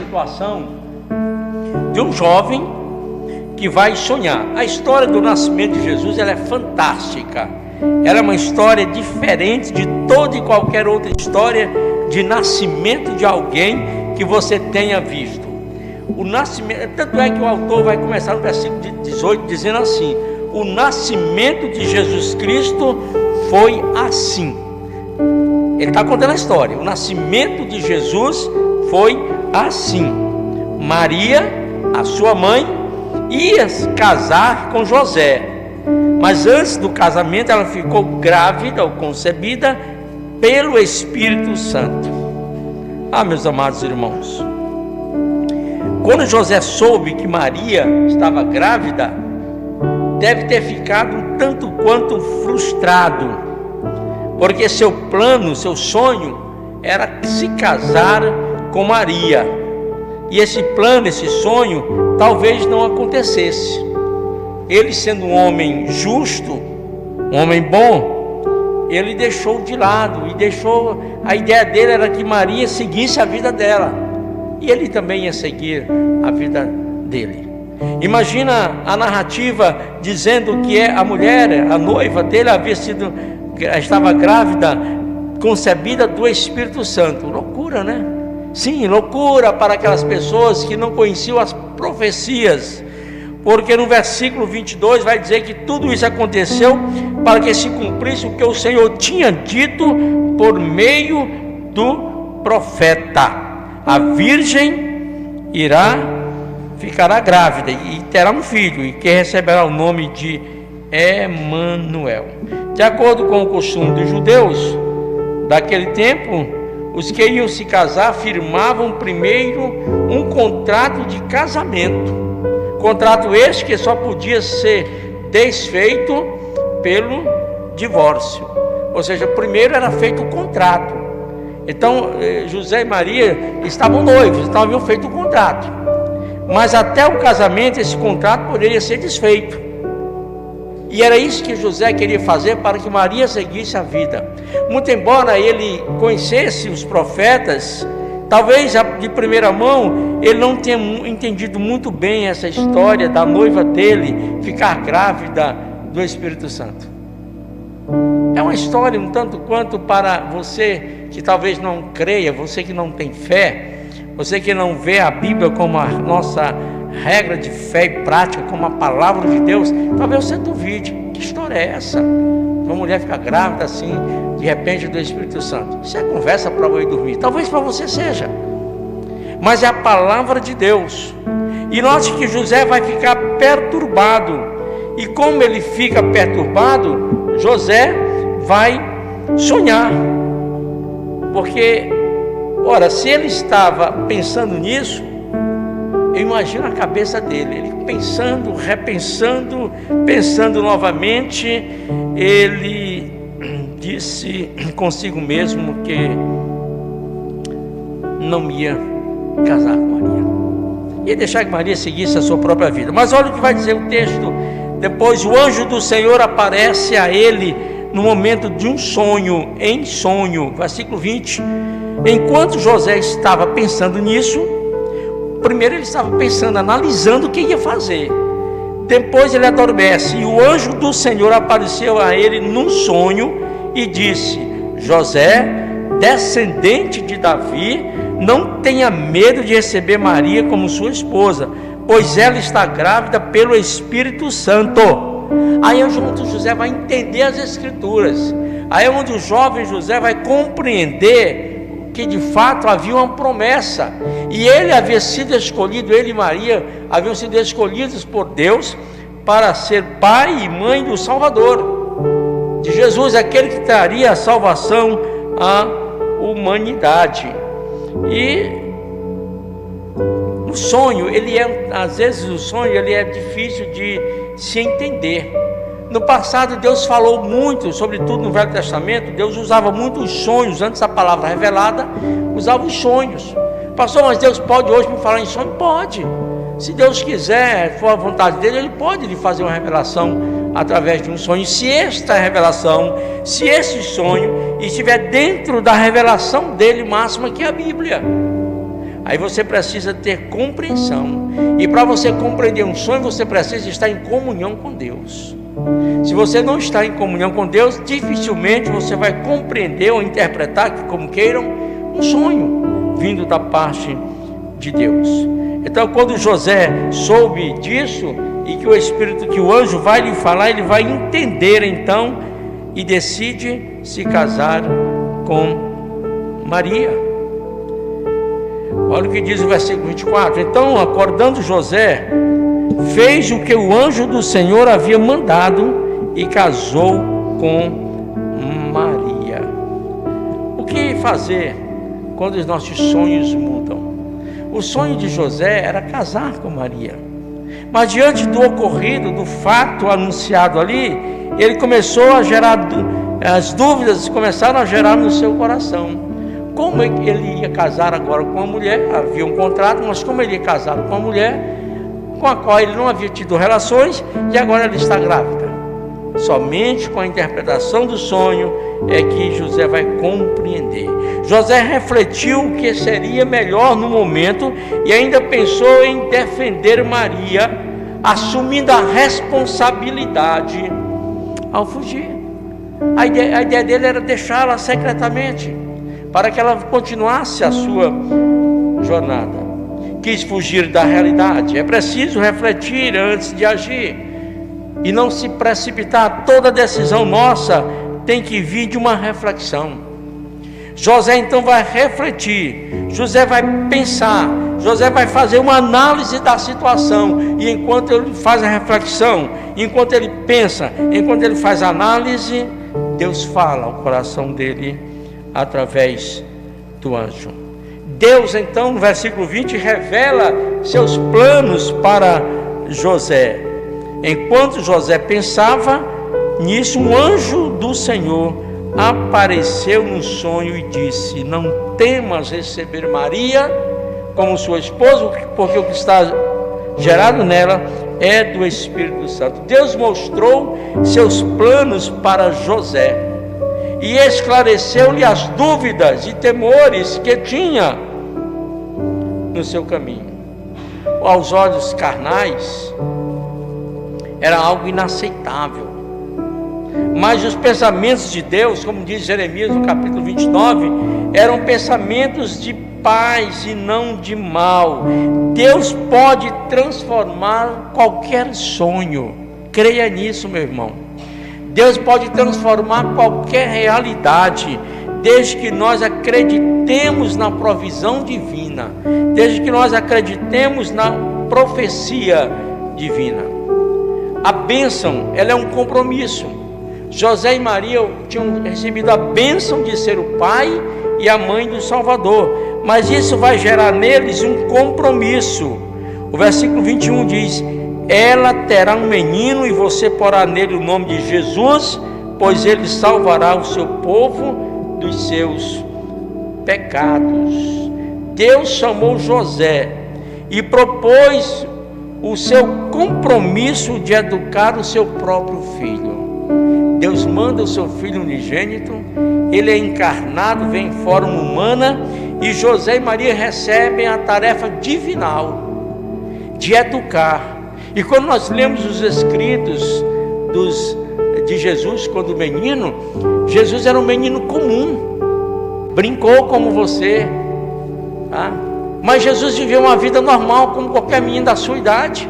situação de um jovem que vai sonhar. A história do nascimento de Jesus, ela é fantástica. Ela é uma história diferente de toda e qualquer outra história de nascimento de alguém que você tenha visto. O nascimento, tanto é que o autor vai começar no versículo 18 dizendo assim: o nascimento de Jesus Cristo foi assim. Ele está contando a história. O nascimento de Jesus foi assim. Maria, a sua mãe, ia casar com José, mas antes do casamento ela ficou grávida ou concebida pelo Espírito Santo. Meus amados irmãos, quando José soube que Maria estava grávida, deve ter ficado um tanto quanto frustrado, porque seu plano, seu sonho era se casar com Maria, e esse plano, esse sonho talvez não acontecesse. Ele, sendo um homem justo, um homem bom, ele deixou de lado, a ideia dele era que Maria seguisse a vida dela, e ele também ia seguir a vida dele. Imagina a narrativa dizendo que a mulher, a noiva dele, estava grávida, concebida do Espírito Santo. Loucura, né? Sim, loucura para aquelas pessoas que não conheciam as profecias, porque no versículo 22 vai dizer que tudo isso aconteceu para que se cumprisse o que o Senhor tinha dito por meio do profeta: a virgem ficará grávida e terá um filho, e que receberá o nome de Emanuel. De acordo com o costume dos judeus daquele tempo, os que iam se casar firmavam primeiro um contrato de casamento, contrato este que só podia ser desfeito pelo divórcio. Ou seja, primeiro era feito o contrato. Então José e Maria estavam noivos, então haviam feito o contrato, mas até o casamento esse contrato poderia ser desfeito. E era isso que José queria fazer para que Maria seguisse a vida. Muito embora ele conhecesse os profetas, talvez de primeira mão ele não tenha entendido muito bem essa história da noiva dele ficar grávida do Espírito Santo. É uma história um tanto quanto para você que talvez não creia, você que não tem fé, você que não vê a Bíblia como a nossa regra de fé e prática, como a palavra de Deus. Talvez você duvide: que história é essa? Uma mulher fica grávida assim, de repente, do Espírito Santo. Isso é conversa para eu ir dormir. Talvez para você seja, mas é a palavra de Deus. E note que José vai ficar perturbado, e como ele fica perturbado, José vai sonhar, porque, ora, se ele estava pensando nisso, eu imagino a cabeça dele, ele pensando, repensando, pensando novamente, ele disse consigo mesmo que não ia casar com Maria, ia deixar que Maria seguisse a sua própria vida. Mas olha o que vai dizer o texto. Depois o anjo do Senhor aparece a ele no momento de um sonho, em sonho, versículo 20. Enquanto José estava pensando nisso, primeiro ele estava pensando, analisando o que ia fazer. Depois ele adormece, e o anjo do Senhor apareceu a ele num sonho e disse: José, descendente de Davi, não tenha medo de receber Maria como sua esposa, pois ela está grávida pelo Espírito Santo. Aí é onde José vai entender as Escrituras, aí é onde o jovem José vai compreender que de fato havia uma promessa, e ele havia sido escolhido, ele e Maria haviam sido escolhidos por Deus para ser pai e mãe do Salvador, de Jesus, aquele que traria a salvação à humanidade. E o sonho, às vezes o sonho ele é difícil de se entender. No passado Deus falou muito, sobretudo no Velho Testamento, Deus usava muito os sonhos. Antes da palavra revelada, usava os sonhos. Pastor, mas Deus pode hoje me falar em sonho? Pode. Se Deus quiser, for a vontade dele, Ele pode lhe fazer uma revelação através de um sonho. Se esta revelação, se esse sonho estiver dentro da revelação dele máxima, que é a Bíblia. Aí você precisa ter compreensão. E para você compreender um sonho, você precisa estar em comunhão com Deus. Se você não está em comunhão com Deus, dificilmente você vai compreender ou interpretar, como queiram, um sonho vindo da parte de Deus. Então, quando José soube disso, e que o Espírito, que o anjo vai lhe falar, ele vai entender então, e decide se casar com Maria. Olha o que diz o versículo 24. Então, acordando José, fez o que o anjo do Senhor havia mandado e casou com Maria. O que fazer quando os nossos sonhos mudam? O sonho de José era casar com Maria, mas diante do ocorrido, do fato anunciado ali, ele começou a gerar, as dúvidas começaram a gerar no seu coração. Como ele ia casar agora com uma mulher? Havia um contrato, mas como ele ia casar com uma mulher com a qual ele não havia tido relações, e agora ela está grávida? Somente com a interpretação do sonho é que José vai compreender. José refletiu o que seria melhor no momento e ainda pensou em defender Maria, assumindo a responsabilidade ao fugir. A ideia dele era deixá-la secretamente, para que ela continuasse a sua jornada. Quis fugir da realidade. É preciso refletir antes de agir e não se precipitar. Toda decisão nossa tem que vir de uma reflexão. José então vai refletir, José vai pensar, José vai fazer uma análise da situação, e enquanto ele faz a reflexão, enquanto ele pensa, enquanto ele faz a análise, Deus fala ao coração dele através do anjo. Deus então, no versículo 20, revela seus planos para José. Enquanto José pensava nisso, um anjo do Senhor apareceu no sonho e disse: não temas receber Maria como sua esposa, porque o que está gerado nela é do Espírito Santo. Deus mostrou seus planos para José e esclareceu-lhe as dúvidas e temores que tinha no seu caminho. Aos olhos carnais era algo inaceitável, mas os pensamentos de Deus, como diz Jeremias no capítulo 29, eram pensamentos de paz e não de mal. Deus pode transformar qualquer sonho, creia nisso, meu irmão. Deus pode transformar qualquer realidade, desde que nós acreditemos na provisão divina, desde que nós acreditemos na profecia divina. A bênção, ela é um compromisso. José e Maria tinham recebido a bênção de ser o pai e a mãe do Salvador, mas isso vai gerar neles um compromisso. O versículo 21 diz: ela terá um menino e você porá nele o nome de Jesus, pois ele salvará o seu povo dos seus pecados. Deus chamou José e propôs o seu compromisso de educar o seu próprio filho. Deus manda o seu filho unigênito, ele é encarnado, vem em forma humana, e José e Maria recebem a tarefa divinal de educar. E quando nós lemos os escritos de Jesus, quando menino, Jesus era um menino comum, brincou como você, tá? Mas Jesus viveu uma vida normal, como qualquer menino da sua idade.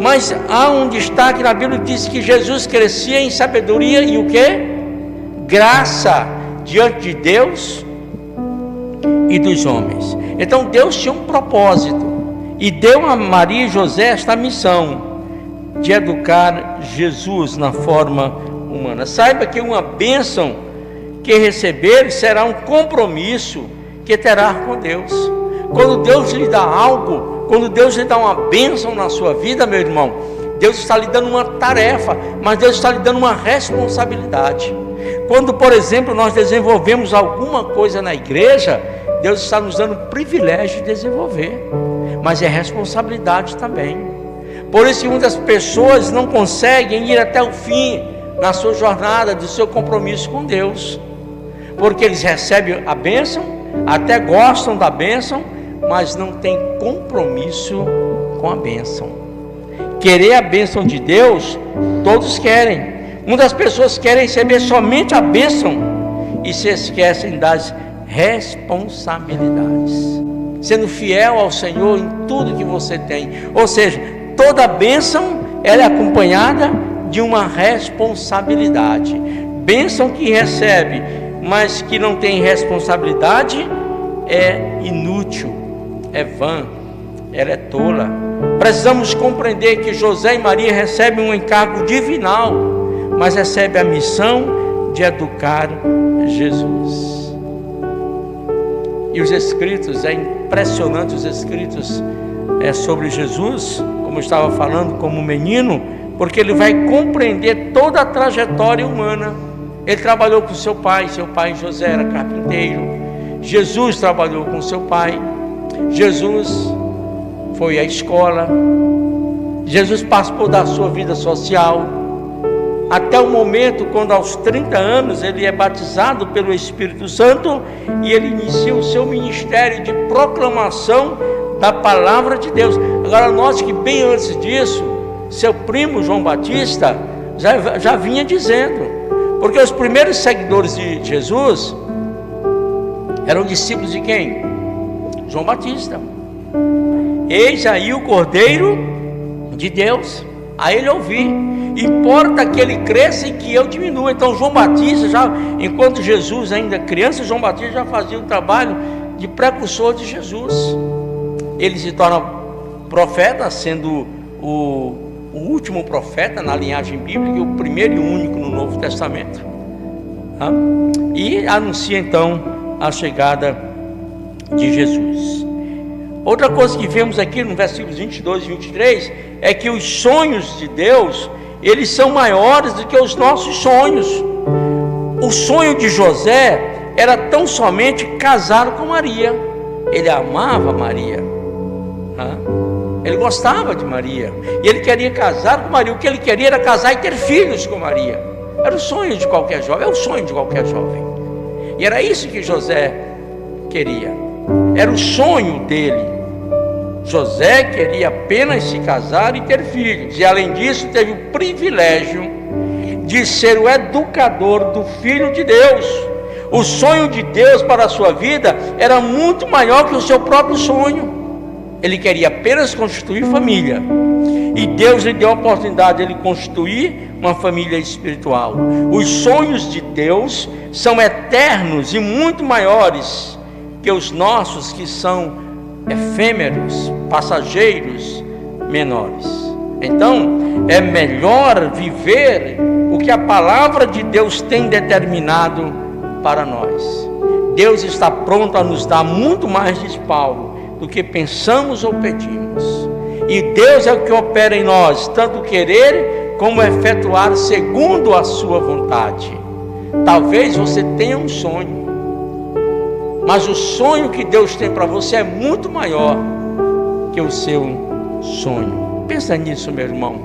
Mas há um destaque na Bíblia que diz que Jesus crescia em sabedoria e o quê? Graça diante de Deus e dos homens. Então Deus tinha um propósito e deu a Maria e José esta missão de educar Jesus na forma humana. Saiba que uma bênção que receber será um compromisso que terá com Deus. Quando Deus lhe dá algo, quando Deus lhe dá uma bênção na sua vida, meu irmão, Deus está lhe dando uma tarefa, mas Deus está lhe dando uma responsabilidade. Quando, por exemplo, nós desenvolvemos alguma coisa na igreja, Deus está nos dando o privilégio de desenvolver, mas é responsabilidade também. Por isso que muitas pessoas não conseguem ir até o fim na sua jornada, do seu compromisso com Deus, porque eles recebem a bênção, até gostam da bênção, mas não tem compromisso com a bênção. Querer a bênção de Deus, todos querem. Muitas pessoas querem receber somente a bênção e se esquecem das responsabilidades, sendo fiel ao Senhor em tudo que você tem. Ou seja, toda bênção ela é acompanhada de uma responsabilidade. Bênção que recebe, mas que não tem responsabilidade, é inútil, é vã, ela é tola. Precisamos compreender que José e Maria recebem um encargo divinal, mas recebem a missão de educar Jesus. E os escritos, é impressionante os escritos sobre Jesus, como eu estava falando, como menino, porque ele vai compreender toda a trajetória humana. Ele trabalhou com seu pai José era carpinteiro. Jesus trabalhou com seu pai. Jesus foi à escola. Jesus participou da sua vida social, até o momento quando aos 30 anos ele é batizado pelo Espírito Santo e ele inicia o seu ministério de proclamação da palavra de Deus. Agora note que bem antes disso, seu primo João Batista já vinha dizendo, porque os primeiros seguidores de Jesus eram discípulos de quem? João Batista. Eis aí o Cordeiro de Deus, a ele ouvir, importa que ele cresça e que eu diminua. Então João Batista, enquanto Jesus ainda criança, João Batista já fazia o trabalho de precursor de Jesus. Ele se torna profeta, sendo o último profeta na linhagem bíblica e o primeiro e único no Novo Testamento, e anuncia então a chegada de Jesus. Outra coisa que vemos aqui no versículos 22 e 23 é que os sonhos de Deus, eles são maiores do que os nossos sonhos. O sonho de José era tão somente casar com Maria. Ele amava Maria, ele gostava de Maria e ele queria casar com Maria. O que ele queria era casar e ter filhos com Maria. Era o sonho de qualquer jovem, é o sonho de qualquer jovem. E era isso que José queria, era o sonho dele. José queria apenas se casar e ter filhos, e além disso teve o privilégio de ser o educador do Filho de Deus. O sonho de Deus para a sua vida era muito maior que o seu próprio sonho. Ele queria apenas constituir família, e Deus lhe deu a oportunidade de ele constituir uma família espiritual. Os sonhos de Deus são eternos e muito maiores que os nossos, que são efêmeros, passageiros, menores. Então é melhor viver o que a palavra de Deus tem determinado para nós. Deus está pronto a nos dar muito mais, diz Paulo, do que pensamos ou pedimos. E Deus é o que opera em nós, tanto querer como efetuar segundo a sua vontade. Talvez você tenha um sonho, mas o sonho que Deus tem para você é muito maior que o seu sonho. Pensa nisso, meu irmão,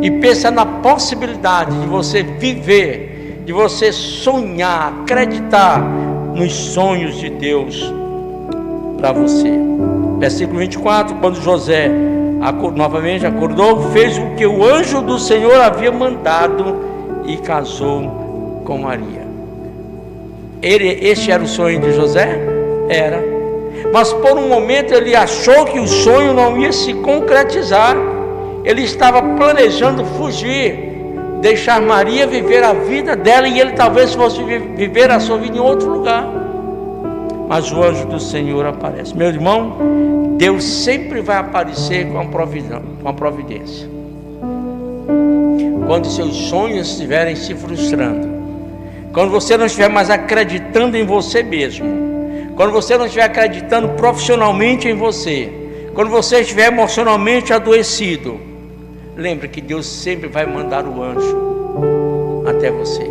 e pensa na possibilidade de você viver, de você sonhar, acreditar nos sonhos de Deus para você. Versículo 24, quando José novamente acordou, fez o que o anjo do Senhor havia mandado e casou com Maria. Este era o sonho de José? Era. Mas por um momento ele achou que o sonho não ia se concretizar. Ele estava planejando fugir, deixar Maria viver a vida dela, e ele talvez fosse viver a sua vida em outro lugar. Mas o anjo do Senhor aparece. Meu irmão, Deus sempre vai aparecer com a providência. Quando seus sonhos estiverem se frustrando, quando você não estiver mais acreditando em você mesmo, quando você não estiver acreditando profissionalmente em você, quando você estiver emocionalmente adoecido, lembre que Deus sempre vai mandar o anjo até você.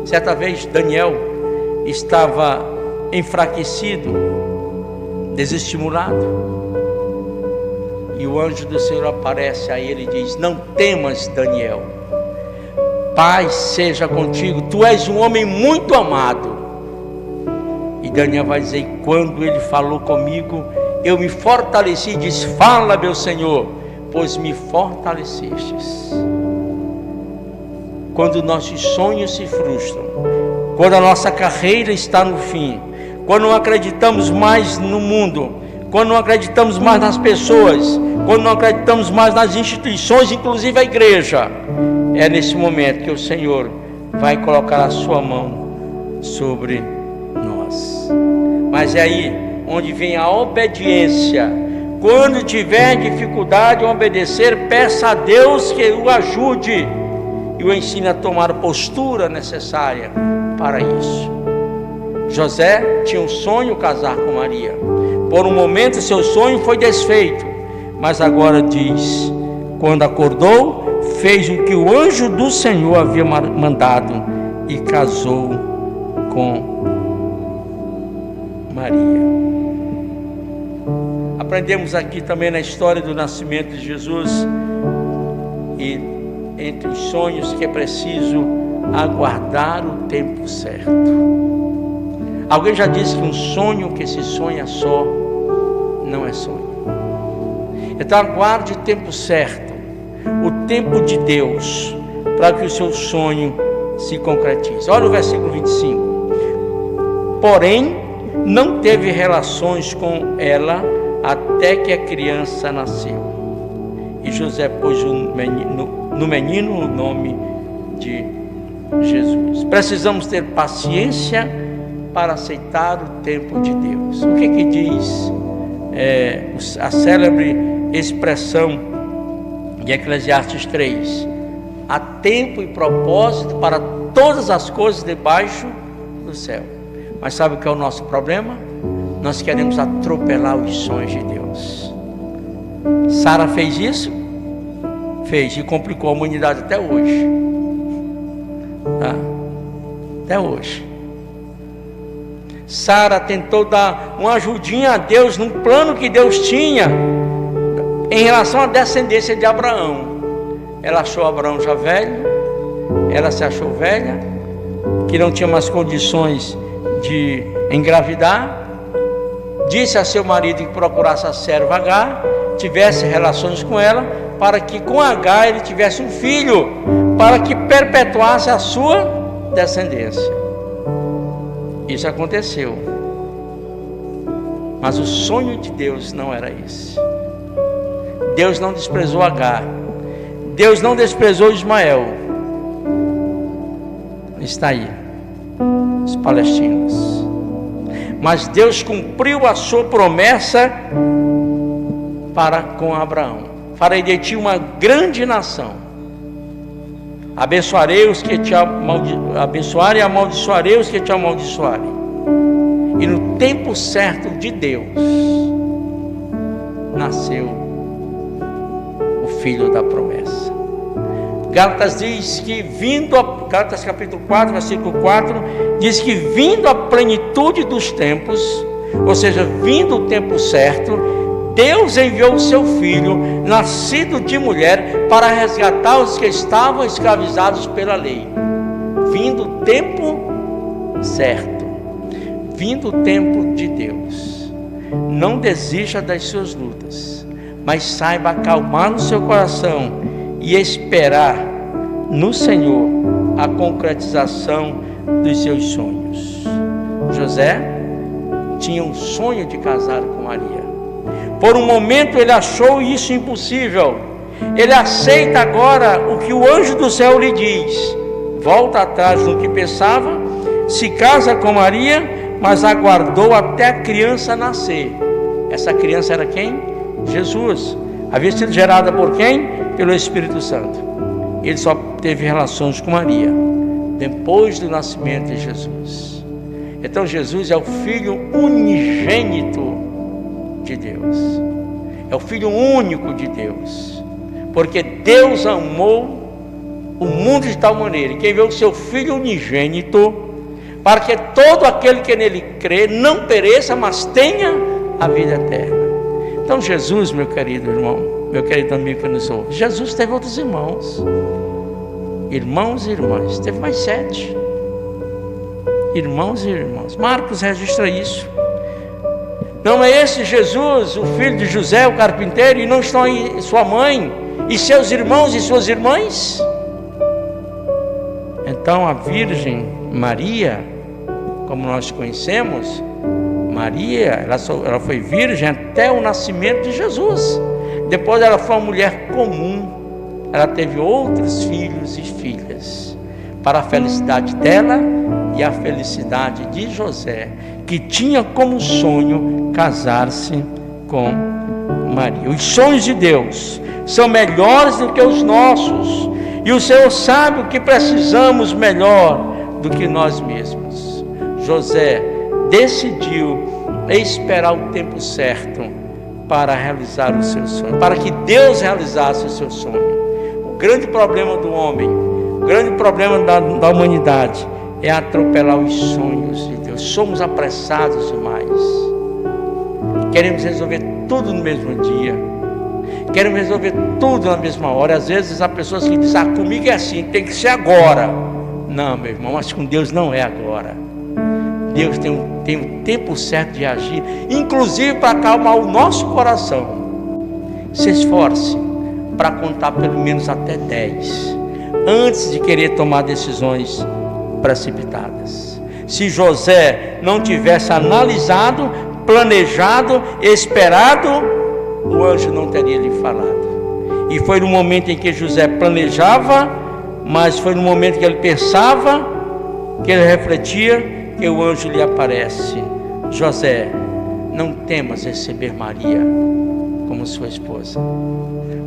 Certa vez Daniel estava enfraquecido, desestimulado, e o anjo do Senhor aparece a ele e diz: não temas, Daniel, paz seja contigo, tu és um homem muito amado. E Daniel vai dizer: quando ele falou comigo, eu me fortaleci e disse: fala, meu Senhor, pois me fortalecestes. Quando nossos sonhos se frustram, quando a nossa carreira está no fim, quando não acreditamos mais no mundo, quando não acreditamos mais nas pessoas, quando não acreditamos mais nas instituições, inclusive a igreja, é nesse momento que o Senhor vai colocar a sua mão sobre nós. Mas é aí onde vem a obediência. Quando tiver dificuldade em obedecer, peça a Deus que o ajude e o ensine a tomar a postura necessária para isso. José tinha um sonho, casar com Maria. Por um momento seu sonho foi desfeito, mas agora diz: quando acordou, fez o que o anjo do Senhor havia mandado e casou com Maria. Aprendemos aqui também na história do nascimento de Jesus, e entre os sonhos, que é preciso aguardar o tempo certo. Alguém já disse que um sonho que se sonha só não é sonho. Então aguarde o tempo certo, o tempo de Deus, para que o seu sonho se concretize. Olha o versículo 25. Porém, não teve relações com ela até que a criança nasceu. E José pôs no menino o nome de Jesus. Precisamos ter paciência para aceitar o tempo de Deus. O que diz a célebre expressão de Eclesiastes 3? Há tempo e propósito para todas as coisas debaixo do céu. Mas sabe o que é o nosso problema? Nós queremos atropelar os sonhos de Deus. Sara fez isso? Fez, e complicou a humanidade até hoje. Tá? Até hoje. Sara tentou dar uma ajudinha a Deus num plano que Deus tinha em relação à descendência de Abraão. Ela achou Abraão já velho, ela se achou velha, que não tinha mais condições de engravidar. Disse a seu marido que procurasse a serva Agar, tivesse relações com ela, para que com Agar ele tivesse um filho, para que perpetuasse a sua descendência. Isso aconteceu, mas o sonho de Deus não era esse. Deus não desprezou Agar, Deus não desprezou Ismael. Está aí, os palestinos. Mas Deus cumpriu a sua promessa para com Abraão: farei de ti uma grande nação, abençoarei os que te abençoarem e amaldiçoarei os que te amaldiçoarem. E no tempo certo de Deus nasceu o filho da promessa. Gálatas diz que Gálatas capítulo 4, versículo 4, diz que vindo a plenitude dos tempos, ou seja, vindo o tempo certo, Deus enviou o seu filho, nascido de mulher, para resgatar os que estavam escravizados pela lei. Vindo o tempo certo, vindo o tempo de Deus. Não desista das suas lutas, mas saiba acalmar no seu coração e esperar no Senhor a concretização dos seus sonhos. José tinha um sonho de casar com Maria. Por um momento ele achou isso impossível. Ele aceita agora o que o anjo do céu lhe diz. Volta atrás no que pensava, se casa com Maria, mas aguardou até a criança nascer. Essa criança era quem? Jesus. Havia sido gerada por quem? Pelo Espírito Santo. Ele só teve relações com Maria depois do nascimento de Jesus. Então Jesus é o Filho unigênito de Deus, é o Filho único de Deus, porque Deus amou o mundo de tal maneira, e que enviou o seu Filho unigênito, para que todo aquele que nele crê não pereça, mas tenha a vida eterna. Então Jesus, meu querido irmão, meu querido amigo que nos ouve, Jesus teve outros irmãos e irmãs, teve mais 7 irmãos e irmãs. Marcos registra isso. Não é esse Jesus, o filho de José, o carpinteiro, e não estão aí sua mãe e seus irmãos e suas irmãs? Então a Virgem Maria, como nós conhecemos, Maria, ela foi virgem até o nascimento de Jesus. Depois ela foi uma mulher comum. Ela teve outros filhos e filhas, para a felicidade dela e a felicidade de José, que tinha como sonho casar-se com Maria. Os sonhos de Deus são melhores do que os nossos, e o Senhor sabe o que precisamos melhor do que nós mesmos. José decidiu esperar o tempo certo para realizar o seu sonho, para que Deus realizasse o seu sonho. O grande problema do homem, o grande problema da humanidade é atropelar os sonhos de Deus. Somos apressados demais. Queremos resolver tudo no mesmo dia. Queremos resolver tudo na mesma hora. Às vezes há pessoas que dizem: comigo é assim, tem que ser agora. Não, meu irmão, mas com Deus não é agora. Deus tem um tempo certo de agir, inclusive para acalmar o nosso coração. Se esforce para contar pelo menos até 10, antes de querer tomar decisões precipitadas. Se José não tivesse analisado, planejado, esperado, o anjo não teria lhe falado. E foi no momento em que José planejava, mas foi no momento que ele pensava, que ele refletia, que o anjo lhe aparece: José, não temas receber Maria como sua esposa,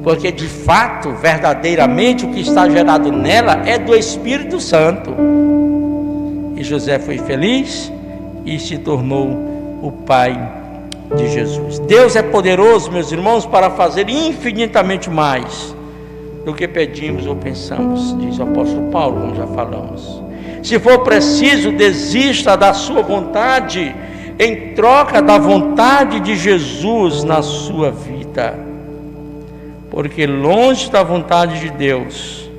porque de fato, verdadeiramente, o que está gerado nela é do Espírito Santo. E José foi feliz e se tornou o pai de Jesus. Deus é poderoso, meus irmãos, para fazer infinitamente mais do que pedimos ou pensamos, diz o apóstolo Paulo, como já falamos. Se for preciso, desista da sua vontade em troca da vontade de Jesus na sua vida, porque longe da vontade de Deus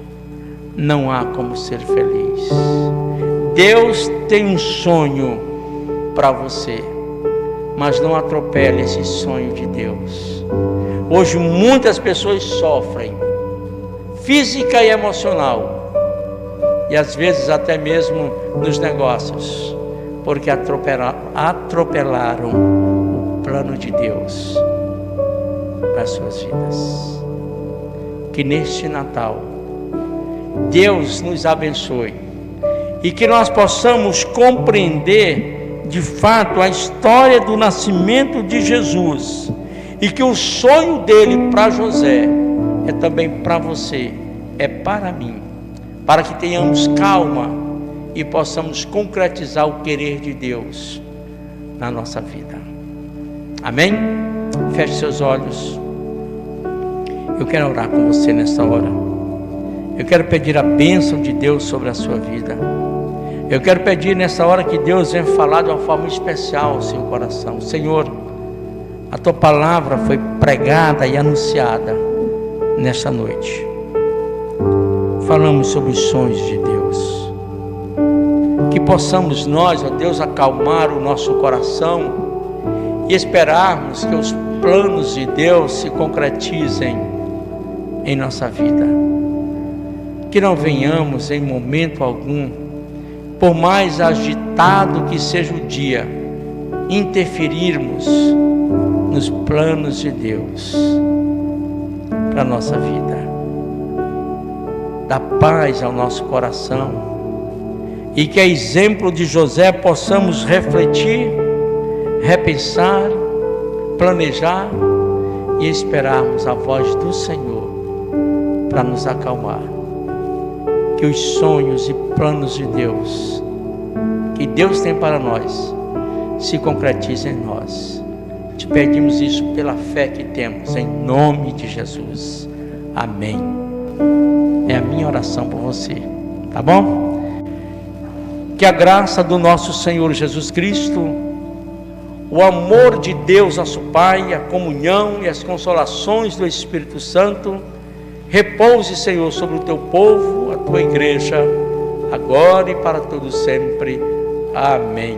não há como ser feliz. Deus tem um sonho para você, mas não atropele esse sonho de Deus. Hoje muitas pessoas sofrem, física e emocional, e às vezes até mesmo nos negócios, porque atropelaram o plano de Deus para as suas vidas. Que neste Natal Deus nos abençoe e que nós possamos compreender de fato a história do nascimento de Jesus, e que o sonho dele para José é também para você, é para mim, para que tenhamos calma e possamos concretizar o querer de Deus na nossa vida. Amém? Feche seus olhos. Eu quero orar com você nessa hora. Eu quero pedir a bênção de Deus sobre a sua vida. Eu quero pedir nessa hora que Deus venha falar de uma forma especial ao seu coração. Senhor, a tua palavra foi pregada e anunciada nesta noite. Falamos sobre os sonhos de Deus. Que possamos nós, ó Deus, acalmar o nosso coração e esperarmos que os planos de Deus se concretizem em nossa vida. Que não venhamos em momento algum, por mais agitado que seja o dia, interferirmos nos planos de Deus para a nossa vida. Dá paz ao nosso coração, e que a exemplo de José possamos refletir, repensar, planejar e esperarmos a voz do Senhor para nos acalmar. Que os sonhos e planos de Deus, que Deus tem para nós, se concretizem em nós. Te pedimos isso pela fé que temos, em nome de Jesus. Amém. É a minha oração por você, tá bom? Que a graça do nosso Senhor Jesus Cristo, o amor de Deus nosso Pai, a comunhão e as consolações do Espírito Santo repouse, Senhor, sobre o teu povo, a tua igreja, agora e para todo sempre. Amém.